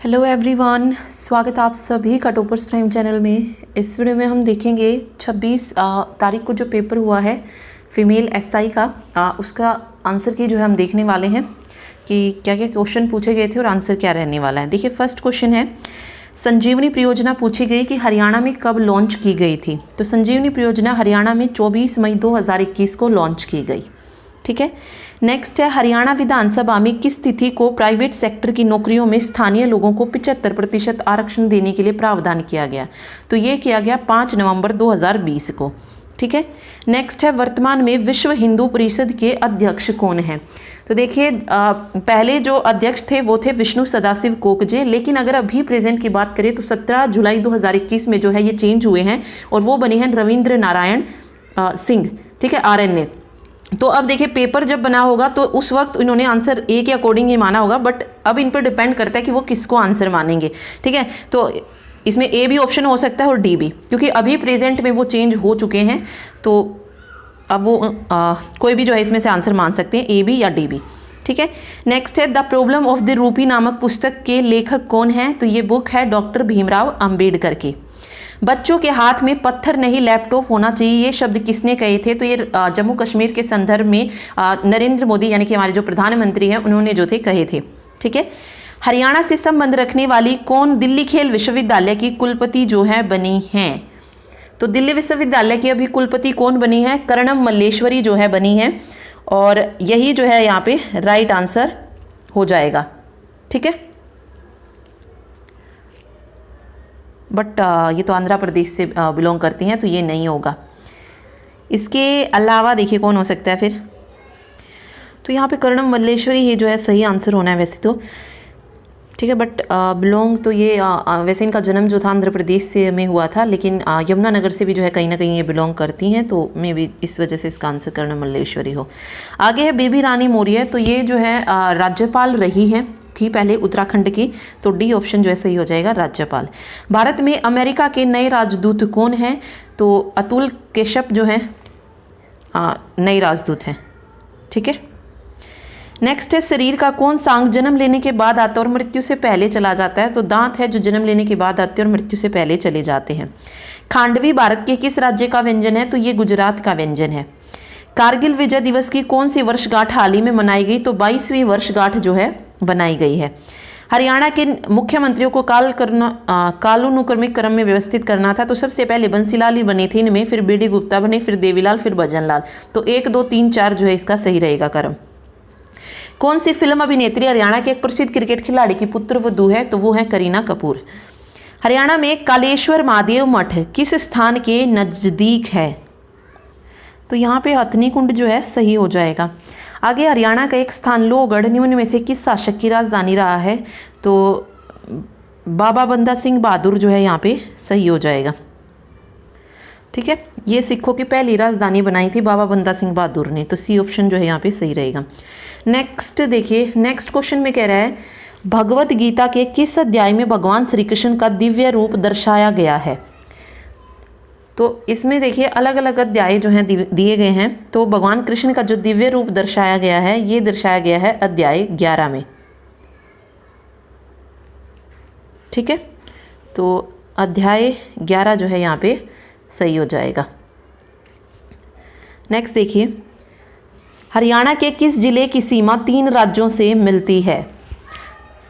Hello everyone, स्वागत आप सभी का टॉपर्स प्राइम चैनल में। इस वीडियो में हम देखेंगे 26 तारीख को जो पेपर हुआ है फीमेल एसआई का, उसका आंसर की जो है हम देखने वाले हैं कि क्या क्या क्वेश्चन पूछे गए थे और आंसर क्या रहने वाला है। देखिए, फर्स्ट क्वेश्चन है, संजीवनी परियोजना पूछी गई कि हरियाणा में कब लॉन्च की गई थी। तो संजीवनी परियोजना हरियाणा में 24 मई 2021 को लॉन्च की गई। ठीक है। नेक्स्ट है, हरियाणा विधानसभा में किस तिथि को प्राइवेट सेक्टर की नौकरियों में स्थानीय लोगों को 75% आरक्षण देने के लिए प्रावधान किया गया। तो ये किया गया 5 नवंबर 2020 को। ठीक है। नेक्स्ट है, वर्तमान में विश्व हिंदू परिषद के अध्यक्ष कौन है। तो देखिए, पहले जो अध्यक्ष थे वो थे विष्णु सदाशिव कोकजे, लेकिन अगर अभी प्रेजेंट की बात करें तो 17 जुलाई 2021 में जो है ये चेंज हुए हैं और वो बने हैं रविंद्र नारायण सिंह। ठीक है, RNA। तो अब देखिए, पेपर जब बना होगा तो उस वक्त इन्होंने आंसर ए के अकॉर्डिंग ही माना होगा, बट अब इन पर डिपेंड करता है कि वो किसको आंसर मानेंगे। ठीक है, तो इसमें ए भी ऑप्शन हो सकता है और डी भी, क्योंकि अभी प्रेजेंट में वो चेंज हो चुके हैं। तो अब वो कोई भी जो है इसमें से आंसर मान सकते हैं, ए भी या डी भी। ठीक है। नेक्स्ट है, the problem of the rupee नामक पुस्तक के लेखक कौन है। तो ये बुक है डॉक्टर भीमराव अंबेडकर की। बच्चों के हाथ में पत्थर नहीं लैपटॉप होना चाहिए, ये शब्द किसने कहे थे। तो ये जम्मू कश्मीर के संदर्भ में नरेंद्र मोदी यानी कि हमारे जो प्रधानमंत्री हैं उन्होंने जो थे कहे थे। ठीक है। हरियाणा से संबंध रखने वाली कौन दिल्ली खेल विश्वविद्यालय की कुलपति जो है बनी हैं। तो दिल्ली विश्वविद्यालय की अभी कुलपति कौन बनी है, कर्णम मल्लेश्वरी जो है बनी है, और यही जो है यहाँ पे राइट आंसर हो जाएगा। ठीक है। बट ये तो आंध्र प्रदेश से बिलोंग करती हैं, तो ये नहीं होगा। इसके अलावा देखिए कौन हो सकता है फिर। तो यहाँ पे कर्णम मल्लेश्वरी ही जो है सही आंसर होना है वैसे तो। ठीक है, बट बिलोंग तो ये वैसे इनका जन्म जो था आंध्र प्रदेश से में हुआ था, लेकिन यमुनानगर से भी जो है कहीं ना कहीं ये बिलोंग करती हैं, तो मे भी इस वजह से इसका आंसर कर्णम मल्लेश्वरी हो। आगे है बेबी रानी मौर्य। तो ये जो है राज्यपाल रही हैं, थी पहले उत्तराखंड की, तो डी ऑप्शन जो है सही हो जाएगा, राज्यपाल। भारत में अमेरिका के नए राजदूत कौन हैं। तो अतुल केशप जो है नए राजदूत हैं। ठीक है। नेक्स्ट है, शरीर का कौन सा अंग जन्म लेने के बाद आता है और मृत्यु से पहले चला जाता है। तो दांत है जो जन्म लेने के बाद आते हैं और मृत्यु से पहले चले जाते हैं। खांडवी भारत के किस राज्य का व्यंजन है। तो ये गुजरात का व्यंजन है। कारगिल विजय दिवस की कौन सी वर्षगांठ हाल ही में मनाई गई। तो 22वीं वर्षगांठ जो है बनाई गई है। हरियाणा के मुख्यमंत्रियों को कालानुक्रमिक क्रम में व्यवस्थित करना था। तो सबसे पहले बंसीलाल ही बने थे इनमें, फिर BD गुप्ता बने, फिर देवीलाल, फिर भजनलाल। तो 1, 2, 3, 4 जो है इसका सही रहेगा क्रम। कौन सी फिल्म अभिनेत्री हरियाणा के एक प्रसिद्ध क्रिकेट खिलाड़ी की पुत्र वधू है। तो वो है करीना कपूर। हरियाणा में कालेश्वर महादेव मठ किस स्थान के नज़दीक है। तो यहाँ पे हथनी कुंड जो है सही हो जाएगा। आगे, हरियाणा का एक स्थान लोहगढ़ निम्न में से किस शासक की राजधानी रहा है। तो बाबा बंदा सिंह बहादुर जो है यहाँ पे सही हो जाएगा। ठीक है, ये सिखों की पहली राजधानी बनाई थी बाबा बंदा सिंह बहादुर ने, तो सी ऑप्शन जो है यहाँ पे सही रहेगा। नेक्स्ट देखिए, नेक्स्ट क्वेश्चन में कह रहा है, भगवत गीता के किस अध्याय में भगवान श्री कृष्ण का दिव्य रूप दर्शाया गया है। तो इसमें देखिए अलग अलग अध्याय जो हैं दिए गए हैं। तो भगवान कृष्ण का जो दिव्य रूप दर्शाया गया है ये दर्शाया गया है अध्याय 11 में। ठीक है, तो अध्याय 11 जो है यहाँ पे सही हो जाएगा। नेक्स्ट देखिए, हरियाणा के किस जिले की सीमा 3 राज्यों से मिलती है।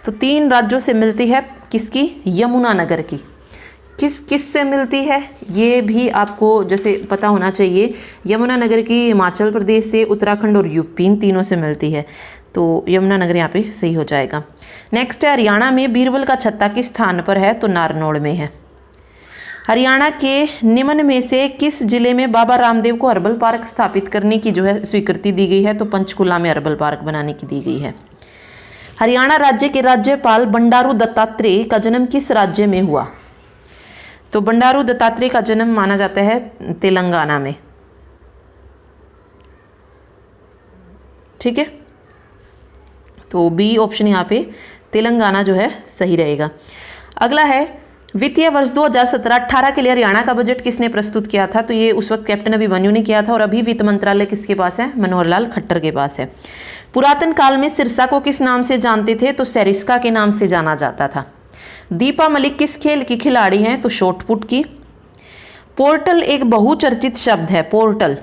तो 3 राज्यों से मिलती है किसकी, यमुनानगर की। किस किस से मिलती है ये भी आपको जैसे पता होना चाहिए। यमुनानगर की हिमाचल प्रदेश से, उत्तराखंड और यूपी, इन तीनों से मिलती है। तो यमुनानगर यहाँ पे सही हो जाएगा। नेक्स्ट है, हरियाणा में बीरबल का छत्ता किस स्थान पर है। तो नारनौल में है। हरियाणा के निम्न में से किस जिले में बाबा रामदेव को हर्बल पार्क स्थापित करने की जो है स्वीकृति दी गई है। तो पंचकुला में हर्बल पार्क बनाने की दी गई है। हरियाणा राज्य के राज्यपाल बंडारू दत्तात्रेय का जन्म किस राज्य में हुआ। तो बंडारू दत्तात्रेय का जन्म माना जाता है तेलंगाना में। ठीक है, तो बी ऑप्शन यहाँ पे तेलंगाना जो है सही रहेगा। अगला है, वित्तीय वर्ष 2017-18 के लिए हरियाणा का बजट किसने प्रस्तुत किया था। तो ये उस वक्त कैप्टन अभिमन्यु ने किया था, और अभी वित्त मंत्रालय किसके पास है, मनोहर लाल खट्टर के पास है। पुरातन काल में सिरसा को किस नाम से जानते थे। तो सरिस्का के नाम से जाना जाता था। दीपा मलिक किस खेल की खिलाड़ी हैं? तो शॉटपुट की। पोर्टल एक बहुचर्चित शब्द है, पोर्टल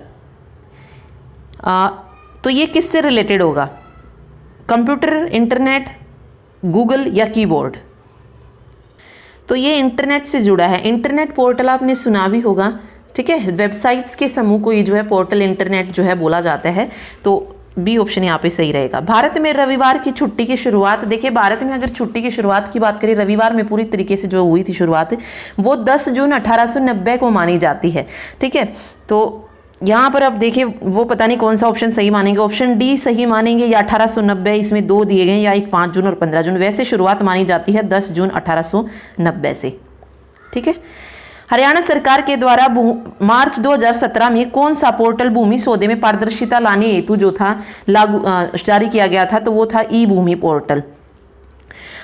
तो ये किससे रिलेटेड होगा? कंप्यूटर, इंटरनेट, गूगल या कीबोर्ड? तो ये इंटरनेट से जुड़ा है। इंटरनेट पोर्टल आपने सुना भी होगा, ठीक है, वेबसाइट्स के समूह को ये जो है पोर्टल इंटरनेट जो है बोला जाता है। तो बी ऑप्शन यहाँ पे सही रहेगा। भारत में रविवार की छुट्टी की शुरुआत, देखिए भारत में अगर छुट्टी की शुरुआत की बात करें, रविवार में पूरी तरीके से जो हुई थी शुरुआत, वो 10 जून 1890 को मानी जाती है, ठीक है। तो यहाँ पर अब देखिए वो पता नहीं कौन सा ऑप्शन सही मानेंगे, ऑप्शन डी सही मानेंगे या 1890, इसमें दो दिए गए, या एक 5 जून और 15 जून। वैसे शुरुआत मानी जाती है 10 जून 1890 से, ठीक है। हरियाणा सरकार के द्वारा मार्च 2017 में कौन सा पोर्टल भूमि सौदे में पारदर्शिता लाने हेतु जो था लागू जारी किया गया था? तो वो था ई भूमि पोर्टल।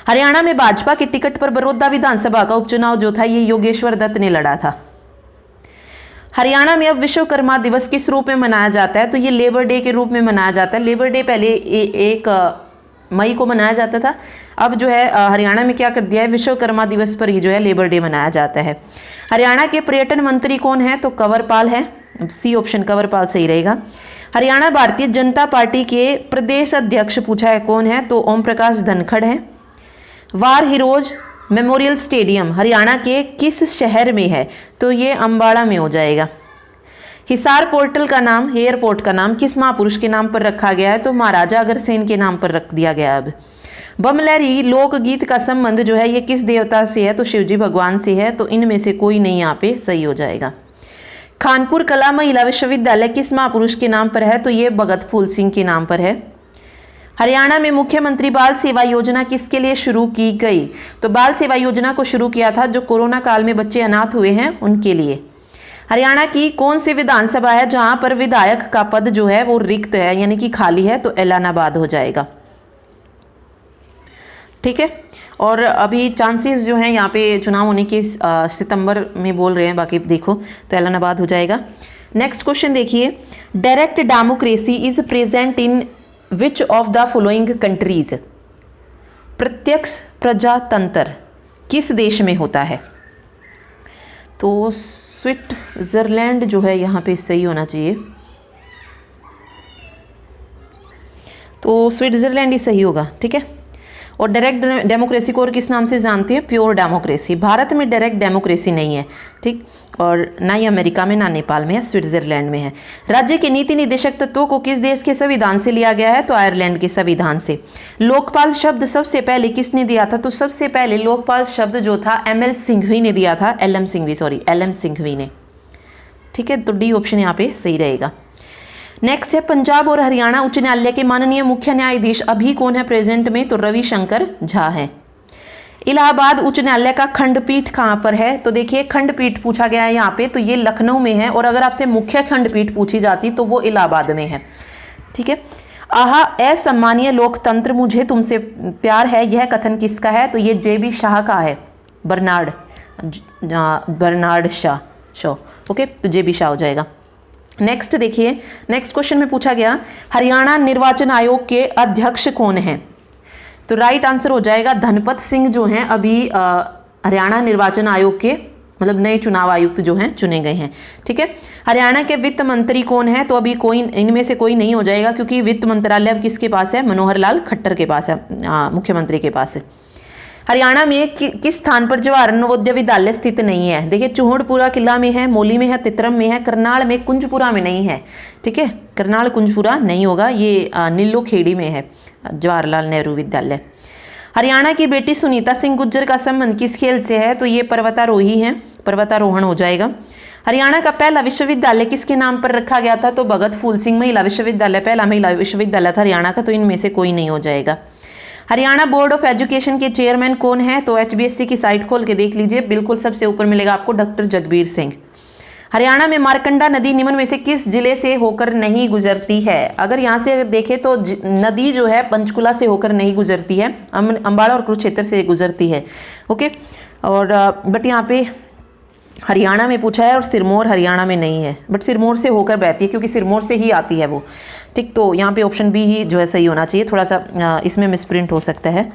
हरियाणा में भाजपा के टिकट पर बड़ौदा विधानसभा का उपचुनाव जो था ये योगेश्वर दत्त ने लड़ा था। हरियाणा में अब विश्वकर्मा दिवस किस रूप में मनाया जाता है? तो ये लेबर डे के रूप में मनाया जाता है। लेबर डे पहले 1 मई को मनाया जाता था, अब जो है हरियाणा में क्या कर दिया है, विश्वकर्मा दिवस पर ही जो है लेबर डे मनाया जाता है। हरियाणा के पर्यटन मंत्री कौन है? तो कंवरपाल है, सी ऑप्शन कंवरपाल सही रहेगा। हरियाणा भारतीय जनता पार्टी के प्रदेश अध्यक्ष पूछा है कौन है? तो ओम प्रकाश धनखड़ है। War heroes memorial stadium Haryana के किस शहर में है? तो ये अम्बाड़ा में हो जाएगा। हिसार पोर्टल का नाम, एयरपोर्ट का नाम किस महापुरुष के नाम पर रखा गया है? तो महाराजा अग्रसेन के नाम पर रख दिया गया। अब बमलहरी लोकगीत का संबंध जो है ये किस देवता से है? तो शिवजी भगवान से है। तो इनमें से कोई नहीं यहाँ पे सही हो जाएगा। खानपुर कला महिला विश्वविद्यालय किस महापुरुष के नाम पर है? तो ये भगत फूल सिंह के नाम पर है। हरियाणा में मुख्यमंत्री बाल सेवा योजना किसके लिए शुरू की गई? तो बाल सेवा योजना को शुरू किया था जो कोरोना काल में बच्चे अनाथ हुए हैं उनके लिए। हरियाणा की कौन सी विधानसभा है जहां पर विधायक का पद जो है वो रिक्त है, यानी कि खाली है? तो एलानाबाद हो जाएगा, ठीक है। और अभी चांसेस जो हैं यहाँ पे चुनाव होने के सितंबर में बोल रहे हैं, बाकी देखो तो एलानाबाद हो जाएगा। नेक्स्ट क्वेश्चन देखिए, direct democracy is present in which of the following countries? प्रत्यक्ष प्रजातंत्र किस देश में होता है? तो स्विट्जरलैंड जो है यहाँ पे सही होना चाहिए, तो स्विट्जरलैंड ही सही होगा, ठीक है। और डायरेक्ट डेमोक्रेसी को और किस नाम से जानते हैं? Pure democracy. भारत में डायरेक्ट डेमोक्रेसी नहीं है, ठीक, और ना ही अमेरिका में, ना नेपाल में है, स्विट्जरलैंड में है। राज्य के नीति निदेशक तत्वों को किस देश के संविधान से लिया गया है? तो आयरलैंड के संविधान से। लोकपाल शब्द सबसे पहले किसने दिया था? तो सबसे पहले लोकपाल शब्द जो था एम सिंघवी ने दिया था, एल एम सिंघवी ने, ठीक है। तो डी ऑप्शन यहाँ पे सही रहेगा। नेक्स्ट है, पंजाब और हरियाणा उच्च न्यायालय के माननीय मुख्य न्यायाधीश अभी कौन है प्रेजेंट में? तो रविशंकर झा है। इलाहाबाद उच्च न्यायालय का खंडपीठ कहाँ पर है? तो देखिए खंडपीठ पूछा गया है यहाँ पे, तो ये लखनऊ में है, और अगर आपसे मुख्य खंडपीठ पूछी जाती तो वो इलाहाबाद में है, ठीक है। आहा असम्मानीय लोकतंत्र मुझे तुमसे प्यार है, यह कथन किसका है? तो ये JB शाह का है, बर्नार्ड शॉ, ओके, तो JB शाह हो जाएगा। नेक्स्ट देखिए, नेक्स्ट क्वेश्चन में पूछा गया हरियाणा निर्वाचन आयोग के अध्यक्ष कौन हैं? तो राइट आंसर हो जाएगा धनपत सिंह जो हैं अभी हरियाणा निर्वाचन आयोग के मतलब नए चुनाव आयुक्त जो हैं चुने गए हैं, ठीक है। हरियाणा के वित्त मंत्री कौन है? तो अभी कोई इनमें से कोई नहीं हो जाएगा क्योंकि वित्त मंत्रालय अब किसके पास है? मनोहर लाल खट्टर के पास है, मुख्यमंत्री के पास है। हरियाणा में किस स्थान पर जवाहर नवोदय विद्यालय स्थित नहीं है? देखिए चूहड़पुरा किला में है, मौली में है, तितरम में है, करनाल में, कुंजपुरा में नहीं है, ठीक है। करनाल कुंजपुरा नहीं होगा, ये नीलो खेड़ी में है जवाहरलाल नेहरू विद्यालय। हरियाणा की बेटी सुनीता सिंह गुर्जर का संबंध किस खेल से है? तो ये पर्वतारोही है, पर्वतारोहण हो जाएगा। हरियाणा का पहला विश्वविद्यालय किसके नाम पर रखा गया था? तो भगत फूल सिंह महिला विश्वविद्यालय पहला महिला विश्वविद्यालय था हरियाणा का, तो इनमें से कोई नहीं हो जाएगा। हरियाणा बोर्ड ऑफ एजुकेशन के चेयरमैन कौन है? तो HBSC की साइट खोल के देख लीजिए, बिल्कुल सबसे ऊपर मिलेगा आपको डॉक्टर जगबीर सिंह। हरियाणा में मारकंडा नदी निम्न में से किस जिले से होकर नहीं गुजरती है? अगर यहाँ से देखें तो नदी जो है पंचकुला से होकर नहीं गुजरती है, अम्बाड़ा और कुरुक्षेत्र से गुजरती है, ओके। और बट यहाँ पे हरियाणा में पूछा है और सिरमौर हरियाणा में नहीं है, बट सिरमौर से होकर बहती है क्योंकि सिरमौर से ही आती है वो, ठीक। तो यहाँ पे ऑप्शन बी ही जो है सही होना चाहिए, थोड़ा सा इसमें मिसप्रिंट हो सकता है।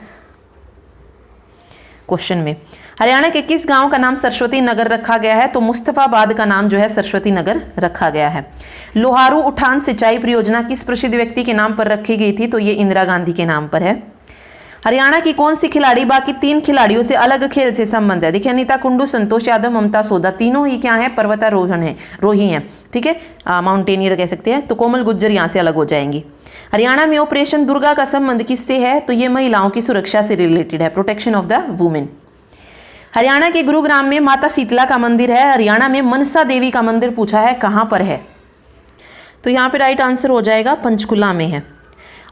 क्वेश्चन में। हरियाणा के किस गांव का नाम सरस्वती नगर रखा गया है? तो मुस्तफाबाद का नाम जो है सरस्वती नगर रखा गया है। लोहारू उठान सिंचाई परियोजना किस प्रसिद्ध व्यक्ति के नाम पर रखी गई थी? तो ये इंदिरा गांधी के नाम पर है। हरियाणा की कौन सी खिलाड़ी बाकी 3 खिलाड़ियों से अलग खेल से संबंध है? देखिए, अनीता कुंडू, संतोष यादव, ममता सोदा, तीनों ही क्या है? पर्वतारोही हैं, ठीक है, माउंटेनियर कह सकते हैं। तो कोमल गुज्जर यहाँ से अलग हो जाएंगी। हरियाणा में ऑपरेशन दुर्गा का संबंध किससे है? तो ये महिलाओं की सुरक्षा से रिलेटेड है, protection of the women. Haryana के गुरुग्राम में माता शीतला का मंदिर है। हरियाणा में मनसा देवी का मंदिर पूछा है, कहां पर है? तो यहां पे राइट आंसर हो जाएगा पंचकुला में है।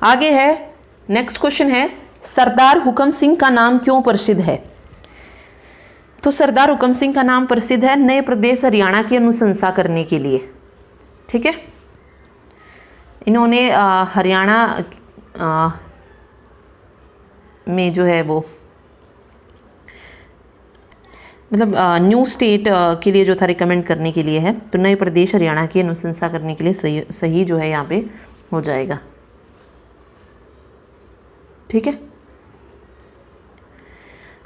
आगे है, नेक्स्ट क्वेश्चन है, सरदार हुकम सिंह का नाम क्यों प्रसिद्ध है? तो सरदार हुकम सिंह का नाम प्रसिद्ध है नए प्रदेश हरियाणा की अनुशंसा करने के लिए, ठीक है। इन्होंने हरियाणा में जो है वो मतलब न्यू स्टेट के लिए जो था रिकमेंड करने के लिए है। तो नए प्रदेश हरियाणा की अनुशंसा करने के लिए सही जो है यहाँ पे हो जाएगा, ठीक है।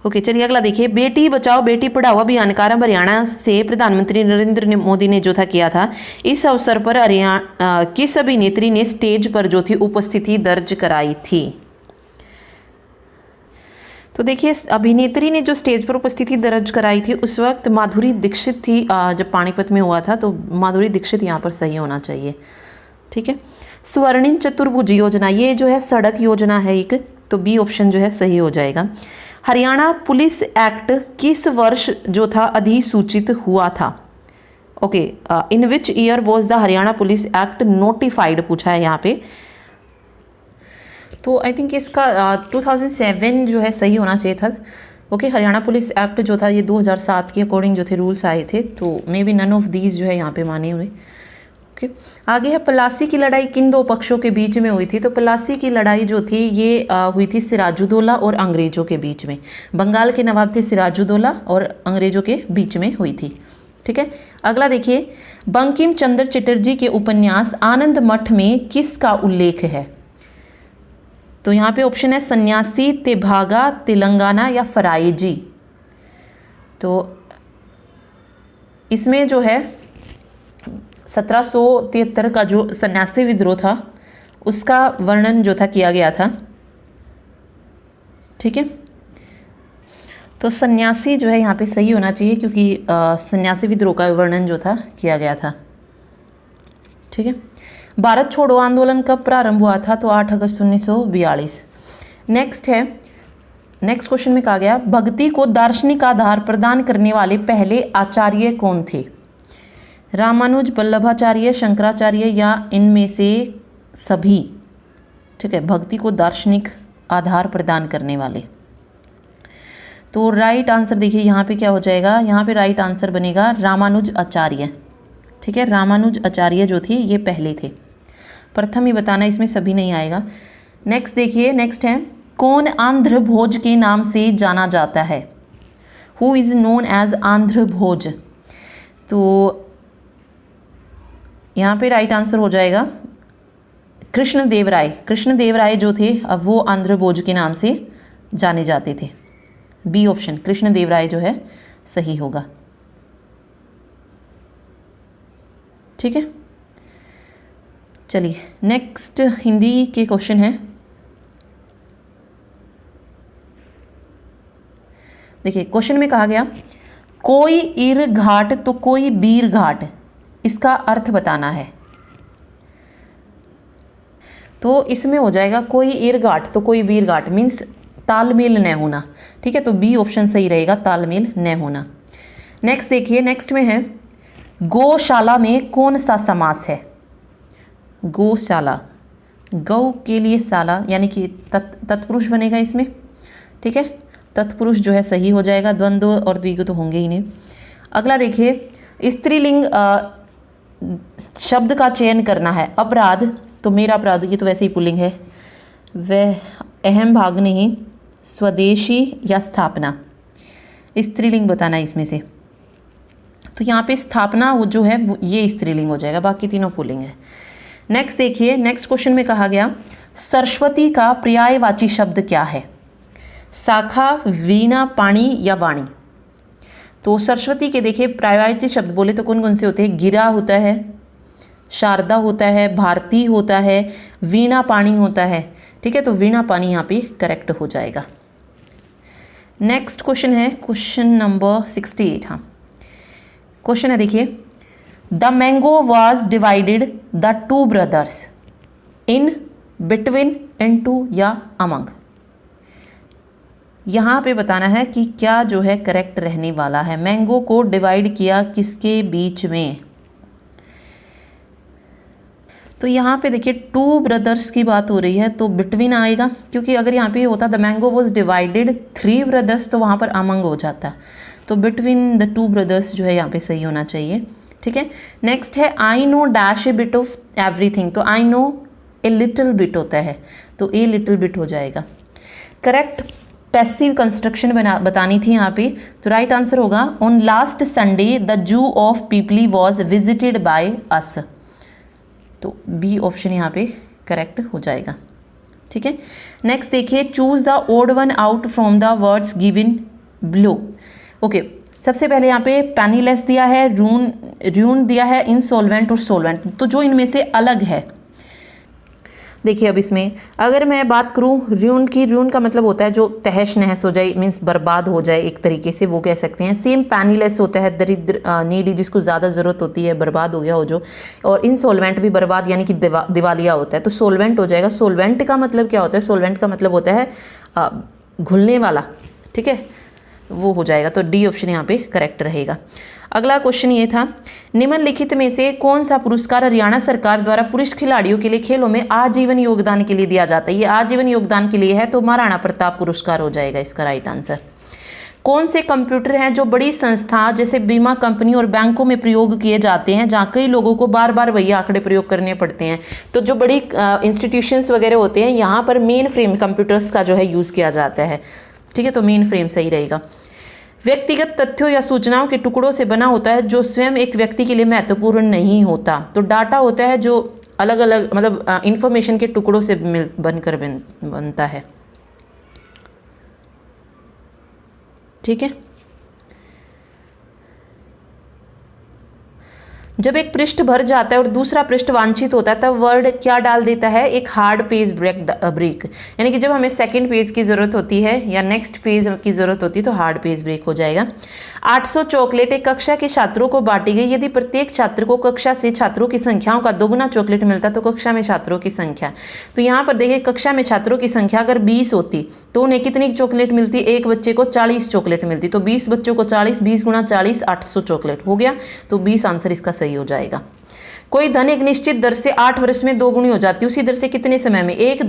ओके, चलिए अगला देखिए। बेटी बचाओ बेटी पढ़ाओ अभियान का आरंभ हरियाणा से प्रधानमंत्री नरेंद्र मोदी ने जो था किया था। इस अवसर पर हरियाणा किस अभिनेत्री ने स्टेज पर जो थी उपस्थिति दर्ज कराई थी? तो देखिए, अभिनेत्री ने जो स्टेज पर उपस्थिति दर्ज कराई थी उस वक्त माधुरी दीक्षित थी। जब पानीपत में हुआ था तो माधुरी दीक्षित यहाँ पर सही होना चाहिए, ठीक है। स्वर्णिम चतुर्भुज योजना, ये जो है सड़क योजना है एक, तो बी ऑप्शन जो है सही हो जाएगा। हरियाणा पुलिस एक्ट किस वर्ष जो था अधिसूचित हुआ था? Okay, in which year was the Haryana police act notified पूछा है यहाँ पे। तो आई थिंक इसका 2007 जो है सही होना चाहिए था। ओके, हरियाणा पुलिस एक्ट जो था ये 2007 के अकॉर्डिंग जो थे रूल्स आए थे, तो maybe none of these जो है यहाँ पे माने हुए। ओके, आगे है, प्लासी की लड़ाई किन 2 पक्षों के बीच में हुई थी? तो प्लासी की लड़ाई जो थी ये हुई थी सिराजुद्दौला और अंग्रेजों के बीच में। बंगाल के नवाब थे सिराजुद्दौला और अंग्रेजों के बीच में हुई थी, ठीक है। अगला देखिए, बंकिम चंद्र चटर्जी के उपन्यास आनंद मठ में किसका उल्लेख है? तो यहाँ पे ऑप्शन है सन्यासी, तेभागा, तेलंगाना या फराइजी। तो इसमें जो है 1773 का जो सन्यासी विद्रोह था उसका वर्णन जो था किया गया था, ठीक है। तो सन्यासी जो है यहाँ पे सही होना चाहिए क्योंकि सन्यासी विद्रोह का वर्णन जो था किया गया था, ठीक है। भारत छोड़ो आंदोलन कब प्रारंभ हुआ था? तो 8 अगस्त 1942। नेक्स्ट है, नेक्स्ट क्वेश्चन में कहा गया, भक्ति को दार्शनिक आधार प्रदान करने वाले पहले आचार्य कौन थे? रामानुज, वल्लभाचार्य, शंकराचार्य या इनमें से सभी, ठीक है। भक्ति को दार्शनिक आधार प्रदान करने वाले, तो राइट आंसर देखिए यहाँ पे क्या हो जाएगा, यहाँ पे राइट आंसर बनेगा रामानुज आचार्य, ठीक है। रामानुज आचार्य जो थे ये पहले थे, प्रथम ही बताना, इसमें सभी नहीं आएगा। नेक्स्ट देखिए, नेक्स्ट है, कौन आंध्र भोज के नाम से जाना जाता है? Who is known as Andhra Bhoj? तो यहाँ पे राइट आंसर हो जाएगा कृष्णदेव राय। कृष्णदेव राय जो थे अब वो आंध्र भोज के नाम से जाने जाते थे। बी ऑप्शन कृष्णदेव राय जो है सही होगा, ठीक है। चलिए नेक्स्ट हिंदी के क्वेश्चन है। देखिए क्वेश्चन में कहा गया, कोई इर घाट तो कोई बीर घाट, इसका अर्थ बताना है। तो इसमें हो जाएगा कोई इर घाट तो कोई वीर घाट, मीन्स तालमेल न होना, ठीक है। तो बी ऑप्शन सही रहेगा, तालमेल न होना। नेक्स्ट देखिए, नेक्स्ट में है, गौशाला में कौन सा समास है? गौशाला, गौ के लिए शाला यानी कि तत्पुरुष बनेगा इसमें, ठीक है। तत्पुरुष जो है सही हो जाएगा, द्वंद्व और द्विगु तो होंगे ही नहीं। अगला देखिए, स्त्रीलिंग शब्द का चयन करना है। अपराध, तो मेरा अपराध, ये तो वैसे ही पुल्लिंग है। वह अहम भाग नहीं, स्वदेशी या स्थापना, स्त्रीलिंग बताना है इसमें से। तो यहाँ पे स्थापना वो जो है ये स्त्रीलिंग हो जाएगा, बाकी तीनों पुल्लिंग है। नेक्स्ट देखिए, नेक्स्ट क्वेश्चन में कहा गया, सरस्वती का पर्यायवाची शब्द क्या है? शाखा, वीणा, पाणी या वाणी। तो सरस्वती के देखिए पर्यायवाची शब्द बोले तो कौन कौन से होते हैं? गिरा होता है, शारदा होता है, भारती होता है, वीणा पाणी होता है। ठीक है, तो वीणा पाणी यहाँ पे करेक्ट हो जाएगा। नेक्स्ट क्वेश्चन है क्वेश्चन नंबर 68। हाँ, क्वेश्चन है देखिए, the mango was divided the two brothers in, between, into या अमंग। यहाँ पे बताना है कि क्या जो है करेक्ट रहने वाला है। मैंगो को डिवाइड किया किसके बीच में? तो यहाँ पे देखिए टू ब्रदर्स की बात हो रही है तो बिटवीन आएगा, क्योंकि अगर यहाँ पे होता the mango was divided three brothers तो वहाँ पर अमंग हो जाता। तो बिटवीन द टू ब्रदर्स जो है यहाँ पे सही होना चाहिए। ठीक है, नेक्स्ट है I know dash a bit of everything. तो I know a little bit होता है तो ए लिटिल बिट हो जाएगा। करेक्ट पैसिव कंस्ट्रक्शन बतानी थी यहाँ पे, तो राइट आंसर होगा on last Sunday the zoo of Peepli was visited by us. तो बी ऑप्शन यहाँ पे करेक्ट हो जाएगा। ठीक है, नेक्स्ट देखिए, choose the odd one out from the words given below. Okay, सबसे पहले यहाँ पे पेनीलेस दिया है, रून दिया है, इंसॉल्वेंट और सोलवेंट। तो जो इनमें से अलग है, देखिए अब इसमें अगर मैं बात करूँ रून की, रून का मतलब होता है जो तहस नहस हो जाए, मीन्स बर्बाद हो जाए एक तरीके से, वो कह सकते हैं। सेम पैनीलेस होता है दरिद्र, नीडी, जिसको ज़्यादा ज़रूरत होती है, बर्बाद हो गया हो जो। और इनसॉल्वेंट भी बर्बाद यानी कि दिवालिया होता है, तो सोलवेंट हो जाएगा। सोलवेंट का मतलब क्या होता है? सोलवेंट का मतलब होता है घुलने वाला। ठीक है, वो हो जाएगा। तो डी ऑप्शन यहाँ पे करेक्ट रहेगा। अगला क्वेश्चन ये था, निम्नलिखित में से कौन सा पुरस्कार हरियाणा सरकार द्वारा पुरुष खिलाड़ियों के लिए खेलों में आजीवन योगदान के लिए दिया जाता है? ये आजीवन योगदान के लिए है तो महाराणा प्रताप पुरस्कार हो जाएगा इसका राइट आंसर। कौन से कंप्यूटर हैं जो बड़ी संस्था जैसे बीमा कंपनी और बैंकों में प्रयोग किए जाते हैं, जहाँ कई लोगों को बार बार वही आंकड़े प्रयोग करने पड़ते हैं? तो जो बड़ी इंस्टीट्यूशंस वगैरह होते हैं, यहाँ पर मेन फ्रेम कंप्यूटर्स का जो है यूज़ किया जाता है। ठीक है, तो मेन फ्रेम सही रहेगा। व्यक्तिगत तथ्यों या सूचनाओं के टुकड़ों से बना होता है जो स्वयं एक व्यक्ति के लिए महत्वपूर्ण नहीं होता। तो डाटा होता है जो अलग अलग मतलब इंफॉर्मेशन के टुकड़ों से बनकर बनता है। ठीक है, जब एक पृष्ठ भर जाता है और दूसरा पृष्ठ वांछित होता है तब वर्ड क्या डाल देता है? एक हार्ड पेज ब्रेक, यानी कि जब हमें सेकंड पेज की ज़रूरत होती है या नेक्स्ट पेज की ज़रूरत होती है तो हार्ड पेज ब्रेक हो जाएगा। 800 चॉकलेट एक कक्षा के छात्रों को बांटी गई। यदि प्रत्येक छात्र को कक्षा से छात्रों की संख्याओं का दोगुना चॉकलेट मिलता तो कक्षा में छात्रों की संख्या, तो यहाँ पर देखिए कक्षा में छात्रों की संख्या अगर 20 होती तो उन्हें कितनी चॉकलेट मिलती? एक बच्चे को 40 चॉकलेट मिलती। तो 20 बच्चों को 40, 20 गुणा 40, 800 चॉकलेट हो गया। तो 20 आंसर इसका सही हो जाएगा। कोई धन एक निश्चित दर से 8 वर्ष में 2 गुनी हो जाती है, उसी दर से कितने समय में? एक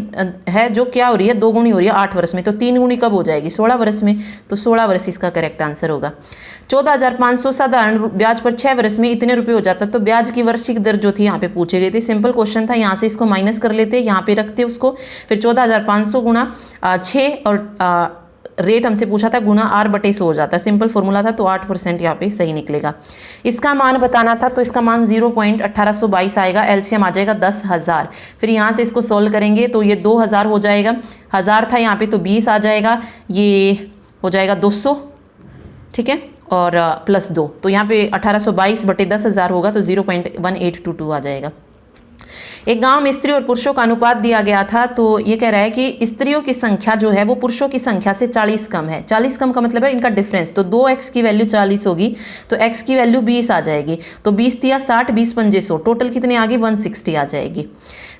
है जो क्या हो रही है? 2 गुनी हो रही है 8 वर्ष में, तो 3 गुनी कब हो जाएगी? 16 वर्ष में। तो 16 वर्ष इसका करेक्ट आंसर होगा। 14,500 साधारण ब्याज पर 6 वर्ष में इतने रुपए हो जाता। तो ब्याज की वार्षिक दर जो थी यहाँ पे पूछे गए थे, सिंपल क्वेश्चन था, यहाँ से इसको माइनस कर लेते, यहाँ पे रखते उसको, फिर 14,500 गुणा 6 और रेट हमसे पूछा था गुना R/100 हो जाता है, सिंपल फॉर्मूला था। तो 8% यहाँ पे सही निकलेगा। इसका मान बताना था तो इसका मान 0.1822 आएगा। एलसीएम आ जाएगा 10,000। फिर यहाँ से इसको सोल्व करेंगे तो ये 2000 हो जाएगा, 1000 था यहाँ पे तो 20 आ जाएगा, ये हो जाएगा 200। ठीक है, और प्लस 2, तो यहाँ पे 1822/10,000 होगा तो 0.1822 आ जाएगा। एक गांव में स्त्री और पुरुषों का अनुपात दिया गया था, तो ये कह रहा है कि स्त्रियों की संख्या जो है वो पुरुषों की संख्या से 40 कम है। 40 कम का मतलब है इनका डिफरेंस, तो 2x की वैल्यू 40 होगी तो x की वैल्यू 20 आ जाएगी। तो 20 दिया 60, 20 पंजे 100, टोटल कितने आ गई? 160 आ जाएगी।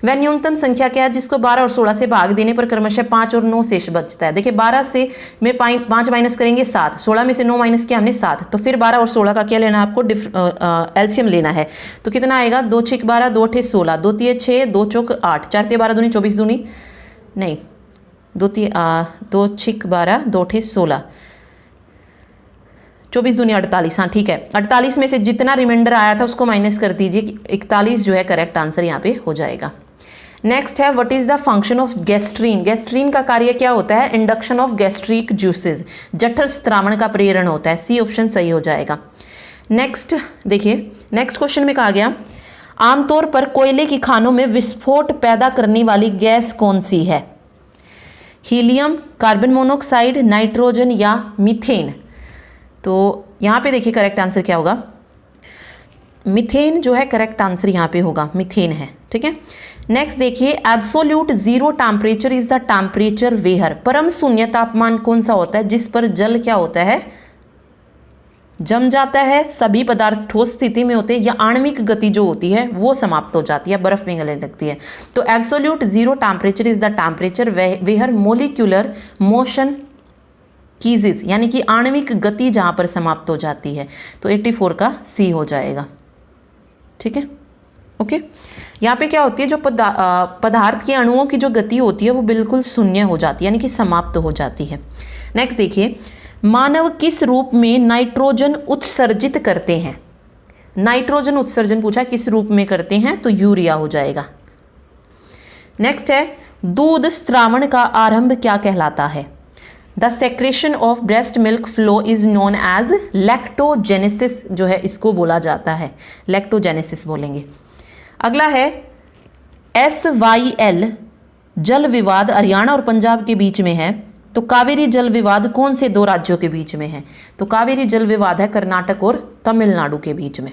वह न्यूनतम संख्या क्या है जिसको 12 और 16 से भाग देने पर क्रमशः 5 और 9 शेष बचता है? देखिए 12 से में 5 माइनस करेंगे 7, 16 में से 9 माइनस किया हमने 7, तो फिर 12 और 16 का क्या लेना है आपको? एलसीएम लेना है। तो कितना आएगा? 2 6 12, 2 8 16, 2 3 6, 2 चौक 8, 4 3 12 दूनी 24 दूनी नहीं 2 6 12, 2 8 16, 24 दूनी 48। हाँ ठीक है, 48 में से जितना रिमाइंडर आया था उसको माइनस कर दीजिए, 41 जो है करेक्ट आंसर यहाँ पे हो जाएगा। नेक्स्ट है what is the function of gastrin? Gastrin का कार्य क्या होता है? इंडक्शन ऑफ गैस्ट्रिक जूसेस, जठर स्त्रावण का प्रेरण होता है। सी ऑप्शन सही हो जाएगा। नेक्स्ट देखिए, नेक्स्ट क्वेश्चन में कहा गया आमतौर पर कोयले की खानों में विस्फोट पैदा करने वाली गैस कौन सी है? हीलियम, कार्बन मोनोऑक्साइड, नाइट्रोजन या मीथेन। तो यहाँ पे देखिए करेक्ट आंसर क्या होगा, मीथेन जो है करेक्ट आंसर यहाँ पे होगा, मीथेन है। ठीक है, नेक्स्ट देखिए, absolute zero temperature is the temperature where. परम शून्य तापमान कौन सा होता है जिस पर जल क्या होता है, जम जाता है, सभी पदार्थ ठोस स्थिति में होते हैं, या आणविक गति जो होती है वो समाप्त हो जाती है, बर्फ पिघलने लगती है। तो absolute zero temperature is the temperature where molecular motion ceases, यानी कि आणविक गति जहां पर समाप्त हो जाती है। तो 84 का सी हो जाएगा। ठीक है, ओके। यहाँ पे क्या होती है, जो पदार्थ के अणुओं की जो गति होती है वो बिल्कुल शून्य हो जाती है, यानी कि समाप्त हो जाती है। नेक्स्ट देखिए, मानव किस रूप में नाइट्रोजन उत्सर्जित करते हैं। नाइट्रोजन उत्सर्जन पूछा किस रूप में करते हैं, तो यूरिया हो जाएगा। नेक्स्ट है, दूध स्त्रावण का आरंभ क्या कहलाता है। The secretion of breast milk flow is known as lactogenesis, जो है इसको बोला जाता है, लैक्टोजेनेसिस बोलेंगे। अगला है SYL जल विवाद हरियाणा और पंजाब के बीच में है, तो कावेरी जल विवाद कौन से दो राज्यों के बीच में है, तो कावेरी जल विवाद है कर्नाटक और तमिलनाडु के बीच में।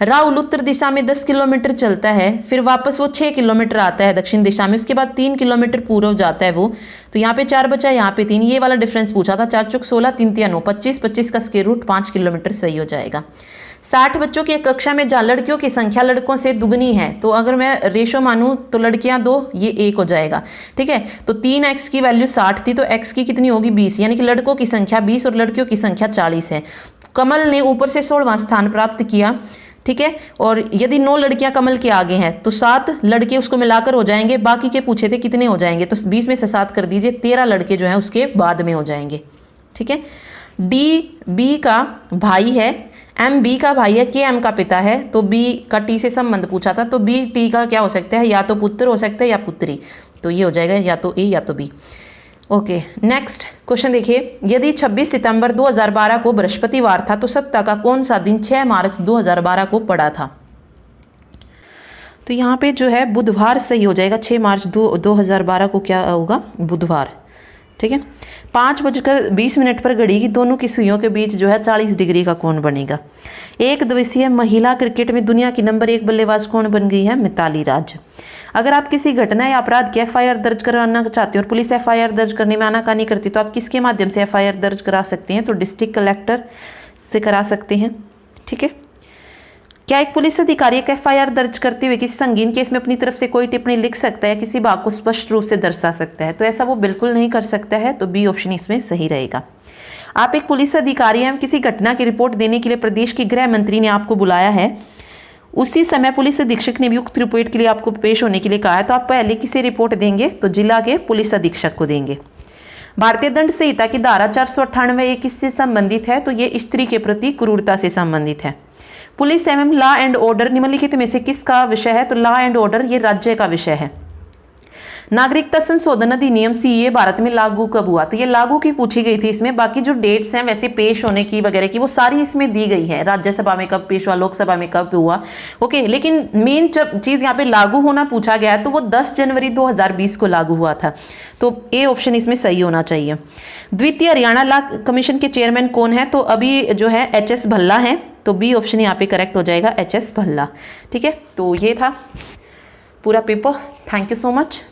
राहुल उत्तर दिशा में 10 किलोमीटर चलता है, फिर वापस वो 6 किलोमीटर आता है दक्षिण दिशा में, उसके बाद 3 किलोमीटर पूर्व जाता है वो, तो यहाँ पे 4 बचा, यहाँ पे 3, ये वाला डिफरेंस पूछा था। 4 चौक 16, 3 तिया 9, 25, 25 का स्क्वायर रूट 5 किलोमीटर सही हो जाएगा। 60 बच्चों की एक कक्षा में जहाँ लड़कियों की संख्या लड़कों से दुगनी है, तो अगर मैं रेशो मानूं तो लड़कियां 2, ये 1 हो जाएगा। ठीक है, तो 3x की वैल्यू 60 थी, तो x की कितनी होगी 20, यानी कि लड़कों की संख्या 20 और लड़कियों की संख्या 40 है। कमल ने ऊपर से 16वां स्थान प्राप्त किया। ठीक है, और यदि 9 लड़कियां कमल के आगे हैं तो 7 लड़के उसको मिलाकर हो जाएंगे, बाकी के पूछे थे कितने हो जाएंगे, तो 20 में से 7 कर दीजिए, 13 लड़के जो हैं उसके बाद में हो जाएंगे। ठीक है, DB का भाई है, MB का भाई है, KM का पिता है, तो B का T से संबंध पूछा था, तो BT का क्या हो सकता है, या तो पुत्र हो सकता है या पुत्री, तो ये हो जाएगा या तो A या तो B। ओके, नेक्स्ट क्वेश्चन देखिए, यदि 26 सितंबर 2012 को बृहस्पतिवार था तो सप्ताह का कौन सा दिन 6 मार्च 2012 को पड़ा था। तो यहाँ पे जो है बुधवार सही हो जाएगा, 6 मार्च 2012 को क्या होगा, बुधवार। ठीक है, 5:20 पर घड़ी की दोनों की सुइयों के बीच जो है 40 डिग्री का कोण बनेगा। एक दिवसीय महिला क्रिकेट में दुनिया की नंबर 1 बल्लेबाज कौन बन गई है, मिताली राज। अगर आप किसी घटना या अपराध की FIR दर्ज कराना चाहते हो और पुलिस FIR दर्ज करने में आनाकानी करती तो आप किसके माध्यम से FIR दर्ज करा सकते हैं, तो डिस्ट्रिक्ट कलेक्टर से करा सकते हैं। ठीक है, क्या एक पुलिस अधिकारी एक FIR दर्ज करते हुए किसी संगीन केस में अपनी तरफ से कोई टिप्पणी लिख सकता है, किसी भाग को स्पष्ट रूप से दर्शा सकता है, तो ऐसा वो बिल्कुल नहीं कर सकता है, तो B ऑप्शन इसमें सही रहेगा। आप एक पुलिस अधिकारी हैं, किसी घटना की रिपोर्ट देने के लिए प्रदेश के गृह मंत्री ने आपको बुलाया है, उसी समय पुलिस अधीक्षक ने भी उक्त रिपोर्ट के लिए आपको पेश होने के लिए कहा है, तो आप पहले किसे रिपोर्ट देंगे, तो जिला के पुलिस अधीक्षक को देंगे। भारतीय दंड संहिता की धारा 498 ये किससे संबंधित है, तो ये स्त्री के प्रति क्रूरता से संबंधित है। पुलिस एवं लॉ एंड ऑर्डर निम्नलिखित में से किसका विषय है, तो लॉ एंड ऑर्डर ये राज्य का विषय है। नागरिकता संशोधन अधिनियम CAA भारत में लागू कब हुआ, तो ये लागू की पूछी गई थी इसमें, बाकी जो डेट्स हैं वैसे पेश होने की वगैरह की वो सारी इसमें दी गई है, राज्यसभा में कब पेश हुआ, लोकसभा में कब हुआ। ओके, लेकिन मेन जब चीज यहाँ पे लागू होना पूछा गया तो वो 10 जनवरी 2020 को लागू हुआ था, तो A ऑप्शन इसमें सही होना चाहिए। द्वितीय हरियाणा लॉ कमीशन के चेयरमैन कौन है, तो अभी जो है HS भल्ला है, तो B ऑप्शन यहाँ पे करेक्ट हो जाएगा, HS भल्ला। ठीक है, तो ये था पूरा paper. Thank you so much.